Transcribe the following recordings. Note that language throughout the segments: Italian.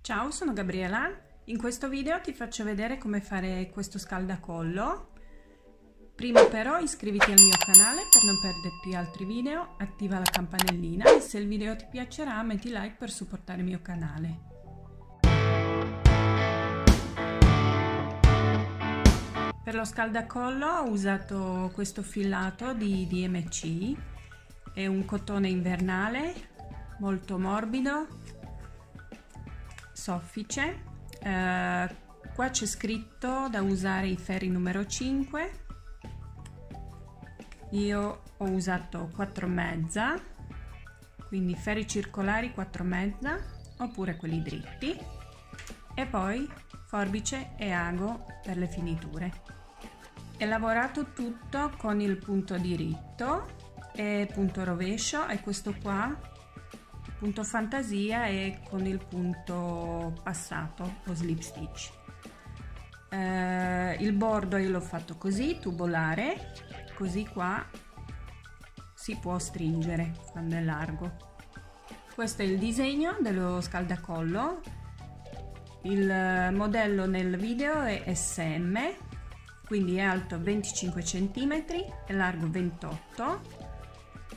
Ciao, sono Gabriela. In questo video ti faccio vedere come fare questo scaldacollo. Prima però iscriviti al mio canale per non perderti altri video, attiva la campanellina e se il video ti piacerà metti like per supportare il mio canale. Per lo scaldacollo ho usato questo filato di DMC, è un cotone invernale molto morbido, soffice. Qua c'è scritto da usare i ferri numero 5, io ho usato 4,5, quindi ferri circolari 4,5 oppure quelli dritti, e poi forbice e ago per le finiture. È lavorato tutto con il punto diritto e punto rovescio, e questo qua punto fantasia e con il punto passato o slip stitch. Il bordo io l'ho fatto così, tubolare, così qua si può stringere quando è largo. Questo è il disegno dello scaldacollo. Il modello nel video è SM, quindi è alto 25 cm e largo 28.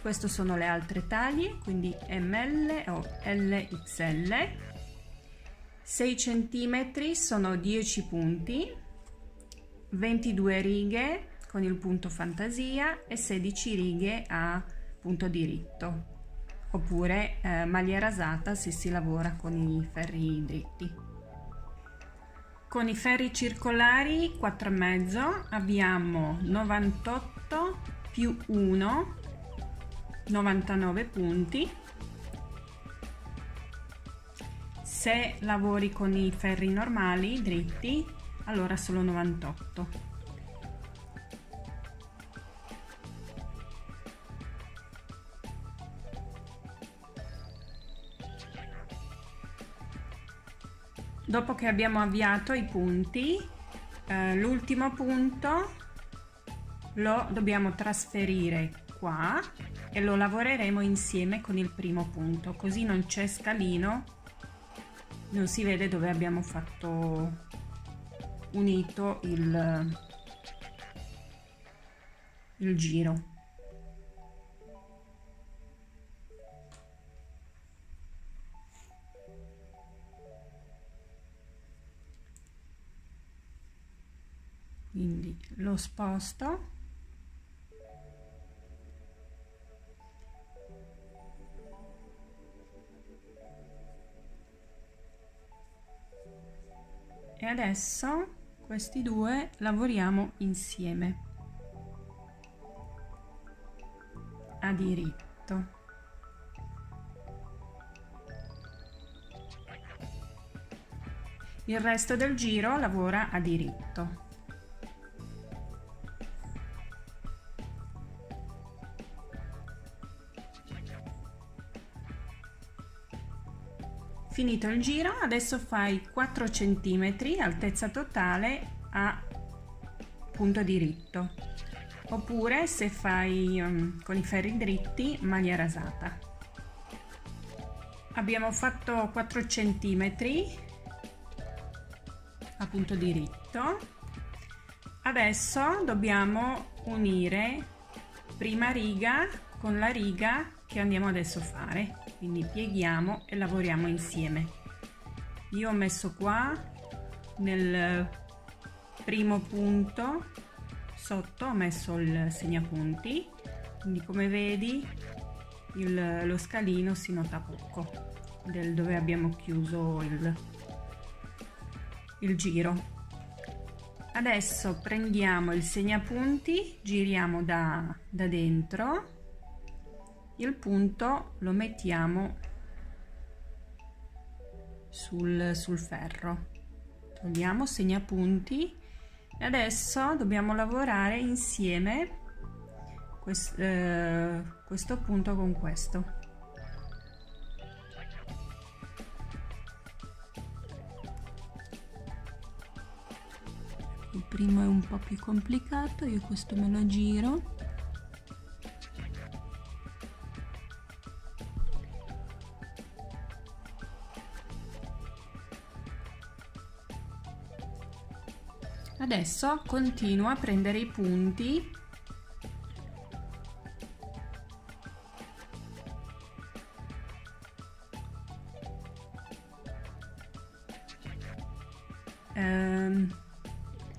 Queste sono le altre taglie, quindi ML o LXL. 6 cm sono 10 punti, 22 righe con il punto fantasia e 16 righe a punto diritto, oppure maglia rasata se si lavora con i ferri dritti. Con i ferri circolari 4,5 abbiamo 98 più 1, 99 punti. Se lavori con i ferri normali dritti, allora solo 98. Dopo che abbiamo avviato i punti, l'ultimo punto lo dobbiamo trasferire qua e lo lavoreremo insieme con il primo punto, così non c'è scalino, non si vede dove abbiamo fatto unito il giro. Quindi lo sposto . E adesso questi due lavoriamo insieme a diritto. Il resto del giro lavora a diritto. Finito il giro, adesso fai 4 cm altezza totale a punto diritto, oppure se fai con i ferri dritti maglia rasata. Abbiamo fatto 4 cm a punto diritto. Adesso dobbiamo unire prima riga con la riga che andiamo adesso a fare, quindi pieghiamo e lavoriamo insieme. Io ho messo qua nel primo punto sotto, ho messo il segnapunti, quindi come vedi lo scalino si nota poco del dove abbiamo chiuso il giro. Adesso prendiamo il segnapunti, giriamo da dentro, il punto lo mettiamo sul ferro, togliamo segnapunti e adesso dobbiamo lavorare insieme questo punto con questo. Il primo è un po' più complicato, io questo me lo giro. Adesso continuo a prendere i punti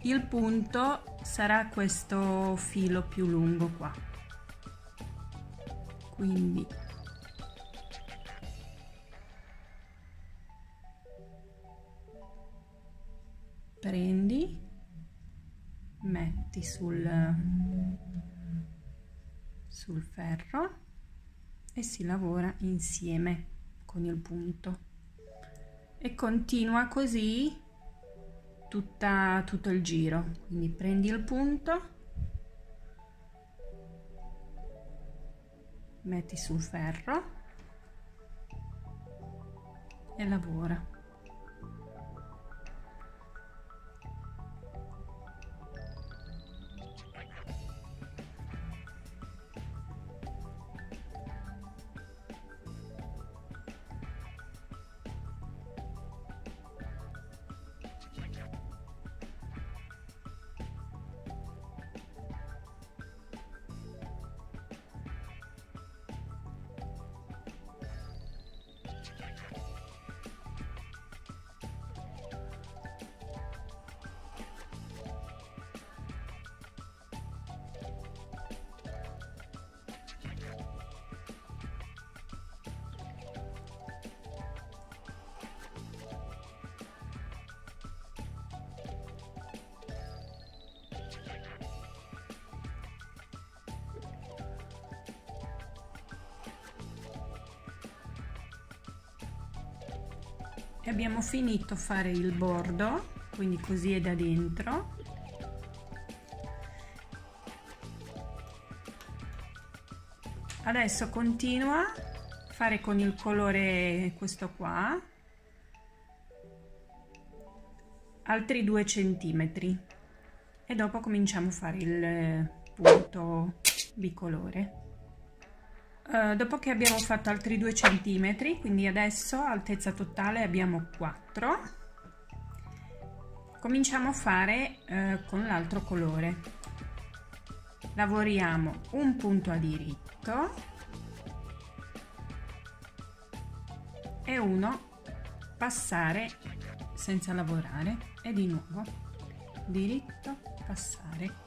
il punto sarà questo filo più lungo qua, quindi prendi, metti sul ferro e si lavora insieme con il punto e continua così tutto il giro. Quindi prendi il punto, metti sul ferro e lavora. E abbiamo finito fare il bordo, quindi così è da dentro. Adesso continua a fare con il colore questo qua altri 2 centimetri e dopo cominciamo a fare il punto bicolore. Dopo che abbiamo fatto altri 2 centimetri, quindi adesso altezza totale abbiamo 4, cominciamo a fare con l'altro colore. Lavoriamo un punto a diritto e uno passare senza lavorare e di nuovo diritto, passare.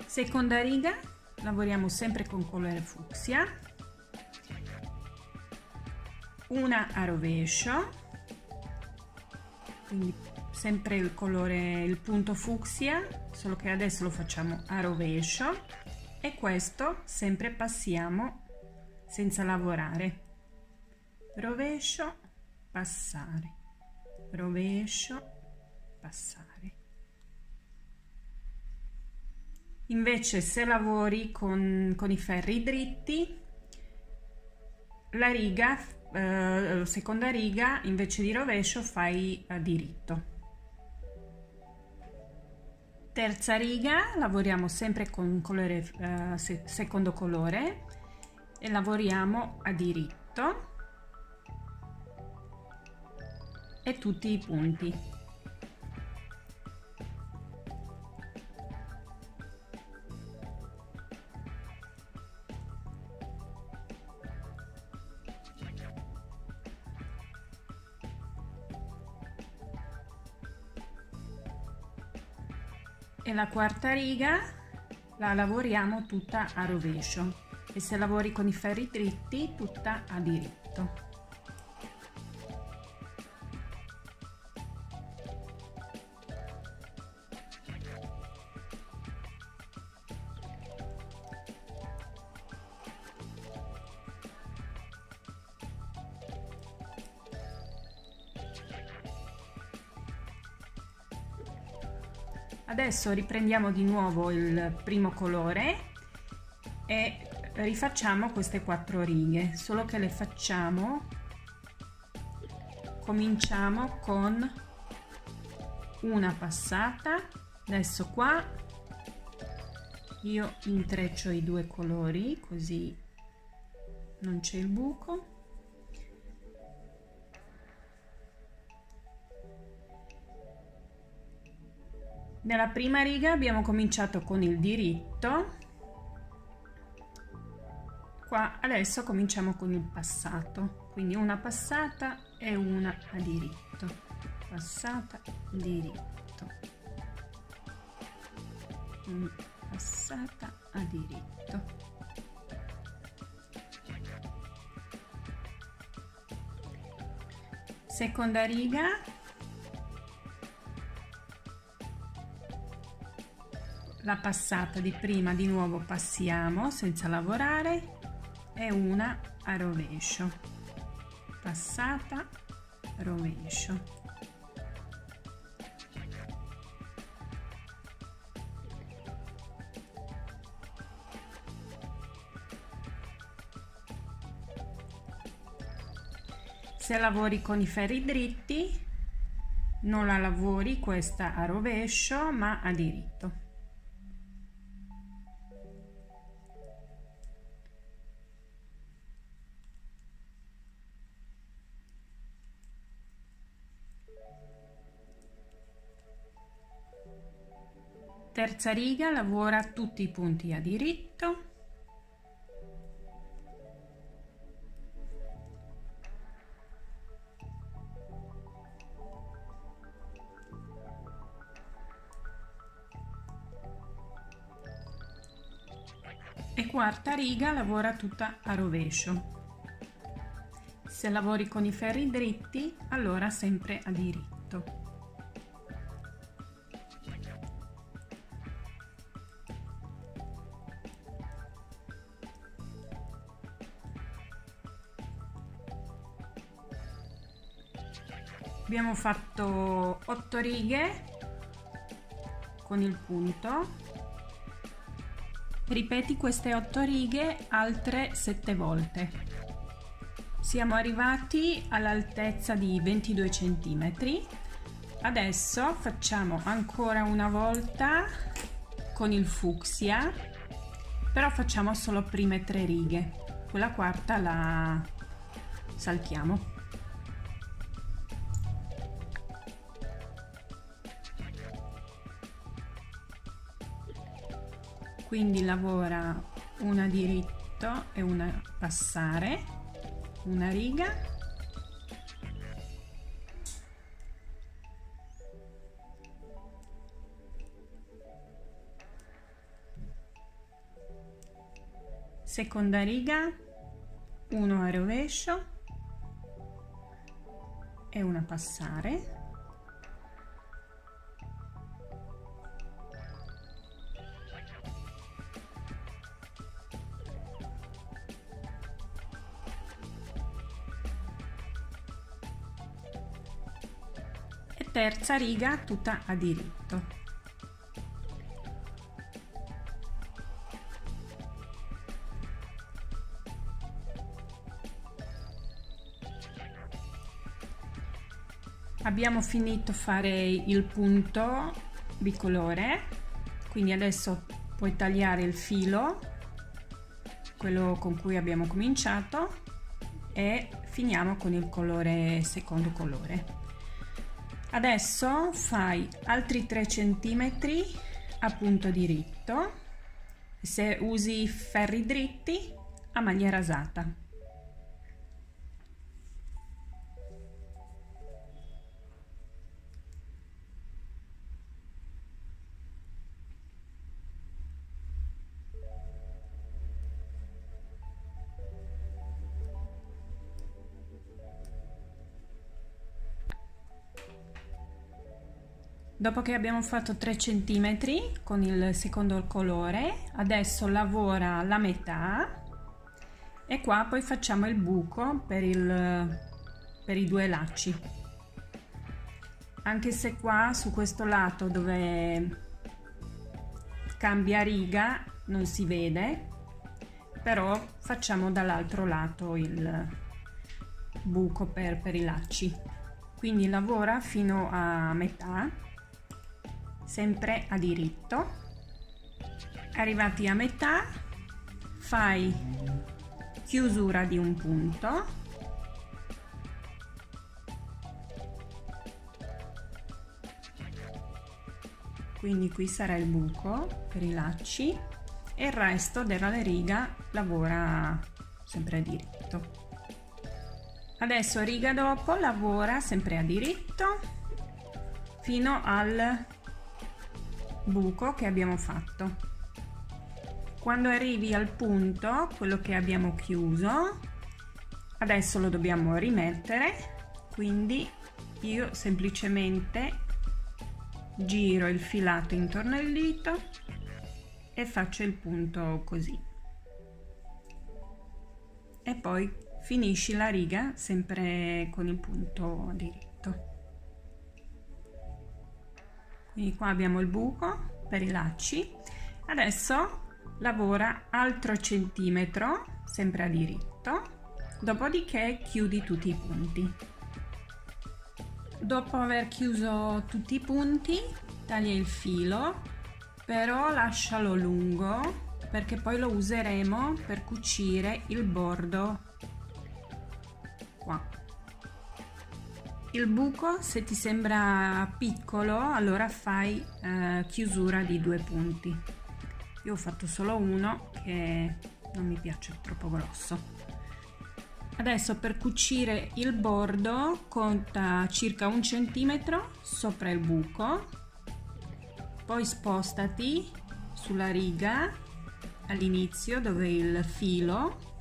Seconda riga lavoriamo sempre con colore fucsia, una a rovescio, quindi sempre il colore, il punto fucsia, solo che adesso lo facciamo a rovescio e questo sempre passiamo senza lavorare, rovescio, passare, rovescio, passare. Invece se lavori con i ferri dritti, la riga, seconda riga, invece di rovescio fai a diritto. Terza riga lavoriamo sempre con colore, secondo colore e lavoriamo a diritto e tutti i punti. E la quarta riga la lavoriamo tutta a rovescio e se lavori con i ferri dritti tutta a diritto. Adesso riprendiamo di nuovo il primo colore e rifacciamo queste 4 righe, solo che le facciamo, cominciamo con una passata, adesso qua Io intreccio i due colori così non c'è il buco. Nella prima riga abbiamo cominciato con il diritto, qua adesso cominciamo con il passato, quindi una passata e una a diritto, passata, diritto, passata a diritto. Seconda riga, la passata di prima di nuovo passiamo senza lavorare e una a rovescio, passata, rovescio. Se lavori con i ferri dritti non la lavori questa a rovescio ma a diritto. Terza riga, lavora tutti i punti a diritto. E quarta riga, lavora tutta a rovescio. Se lavori con i ferri dritti, allora sempre a diritto. Abbiamo fatto 8 righe con il punto. Ripeti queste 8 righe altre 7 volte. Siamo arrivati all'altezza di 22 cm. Adesso facciamo ancora una volta con il fucsia, però facciamo solo prime 3 righe, quella quarta la saltiamo. Quindi lavora una diritto e una passare, una riga, seconda riga, uno a rovescio e una passare, terza riga tutta a diritto. Abbiamo finito fare il punto bicolore, quindi adesso puoi tagliare il filo, quello con cui abbiamo cominciato, e finiamo con il colore, secondo colore. Adesso fai altri 3 cm a punto diritto, se usi ferri dritti a maglia rasata. Dopo che abbiamo fatto 3 cm con il secondo colore, adesso lavora la metà e qua poi facciamo il buco per i due lacci. Anche se qua su questo lato dove cambia riga non si vede, però facciamo dall'altro lato il buco per i lacci. Quindi lavora fino a metà, sempre a diritto, Arrivati a metà, fai chiusura di un punto, quindi qui sarà il buco per i lacci e il resto della riga lavora sempre a diritto. Adesso riga dopo lavora sempre a diritto fino al buco che abbiamo fatto. Quando arrivi al punto, quello che abbiamo chiuso, adesso lo dobbiamo rimettere, quindi io semplicemente giro il filato intorno al dito e faccio il punto così. E poi finisci la riga sempre con il punto diritto. Quindi qua abbiamo il buco per i lacci. Adesso lavora altro centimetro sempre a diritto, dopodiché chiudi tutti i punti. Dopo aver chiuso tutti i punti, taglia il filo, però lascialo lungo perché poi lo useremo per cucire il bordo qua. Il buco, se ti sembra piccolo, allora fai chiusura di 2 punti. Io ho fatto solo uno che non mi piace troppo grosso. Adesso per cucire il bordo conta circa 1 centimetro sopra il buco, poi spostati sulla riga all'inizio dove il filo,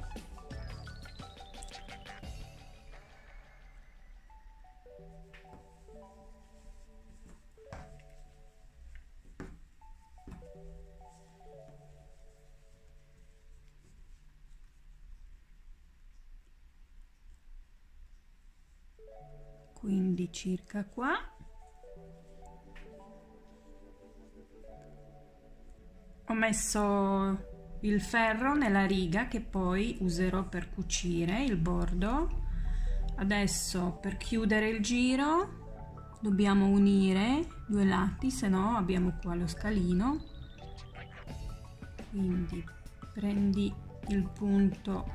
quindi circa qua. Ho messo il ferro nella riga che poi userò per cucire il bordo. Adesso per chiudere il giro dobbiamo unire 2 lati, se no abbiamo qua lo scalino. Quindi prendi il punto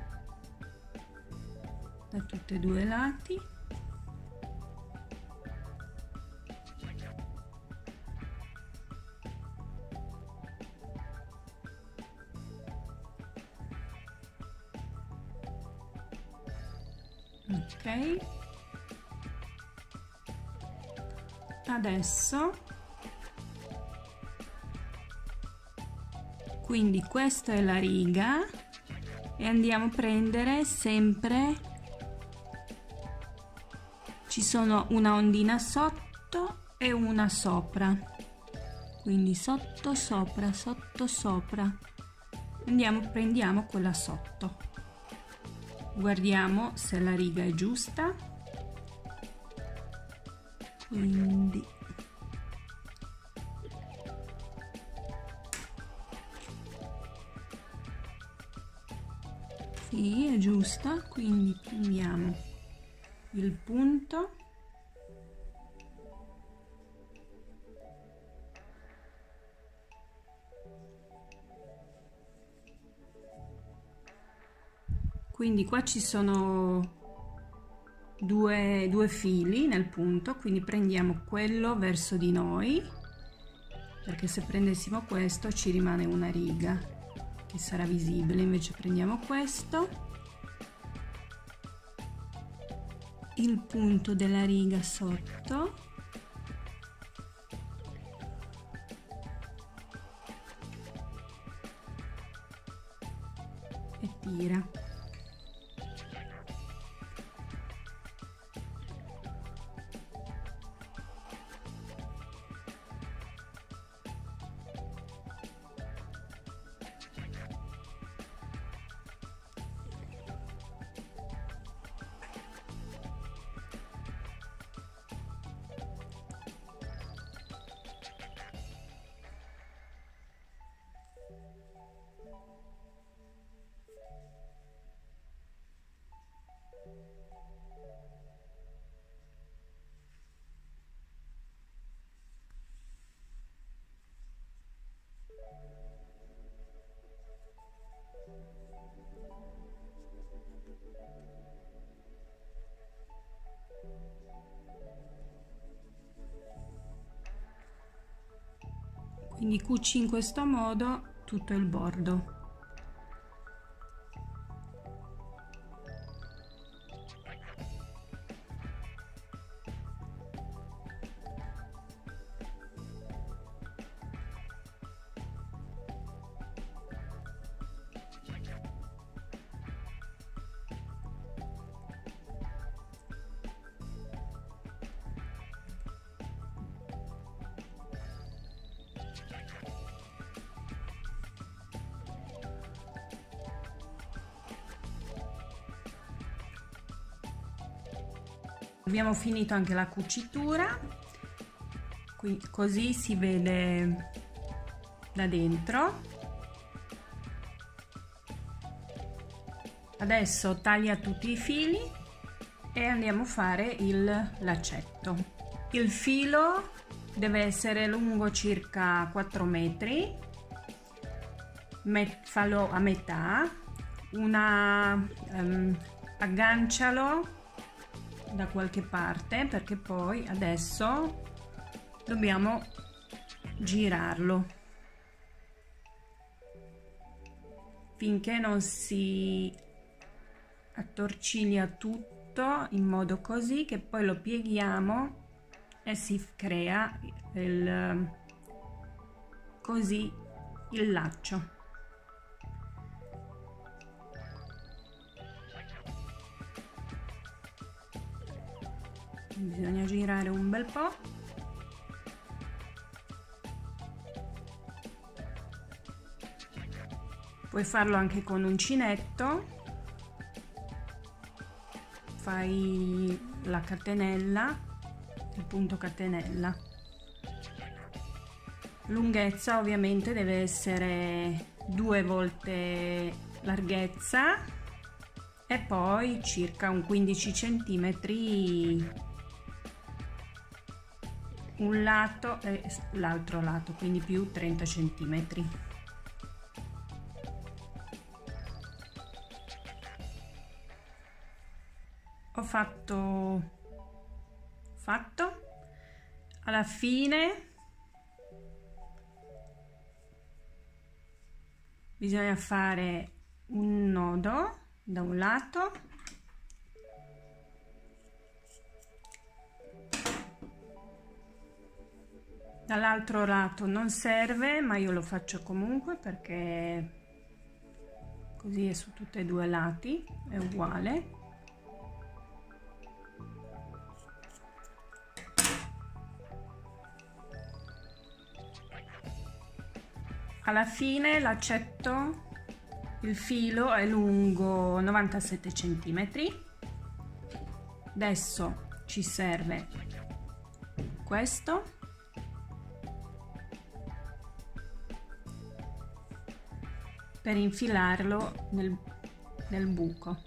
da tutti e 2 i lati. Ok, adesso quindi questa è la riga e andiamo a prendere sempre, ci sono una ondina sotto e una sopra, quindi sotto sopra sotto sopra, prendiamo quella sotto. Guardiamo se la riga è giusta, quindi sì, è giusta, quindi prendiamo il punto quindi qua ci sono due fili nel punto, quindi prendiamo quello verso di noi, perché se prendessimo questo ci rimane una riga che sarà visibile, invece prendiamo questo, il punto della riga sotto e tira. Quindi cuci in questo modo tutto il bordo. Abbiamo finito anche la cucitura, qui così si vede da dentro. Adesso taglia tutti i fili e andiamo a fare il laccetto. Il filo deve essere lungo circa 4 metri, fallo a metà, aggancialo da qualche parte, perché poi adesso dobbiamo girarlo finché non si attorciglia tutto, in modo così che poi lo pieghiamo e si crea così il laccio. Bisogna girare un bel po'. Puoi farlo anche con uncinetto. Fai la catenella, il punto catenella. Lunghezza ovviamente deve essere 2 volte larghezza e poi circa un 15 cm un lato e l'altro lato, quindi più 30 cm. Ho fatto alla fine bisogna fare un nodo da un lato dall'altro lato, non serve, ma io lo faccio comunque perché così è su tutti e 2 i lati, è uguale. Alla fine l'accetto, il filo è lungo 97 cm. Adesso ci serve questo, per infilarlo nel buco.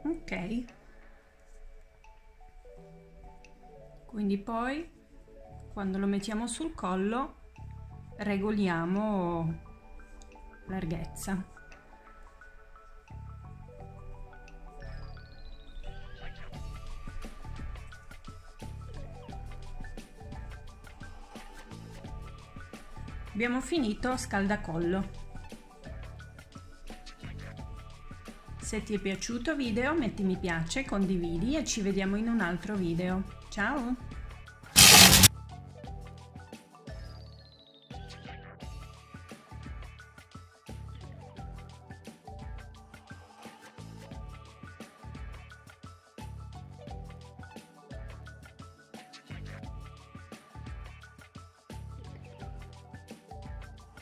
Ok, quindi poi quando lo mettiamo sul collo regoliamo larghezza. Abbiamo finito scaldacollo. Se ti è piaciuto il video metti mi piace, condividi e ci vediamo in un altro video. Ciao!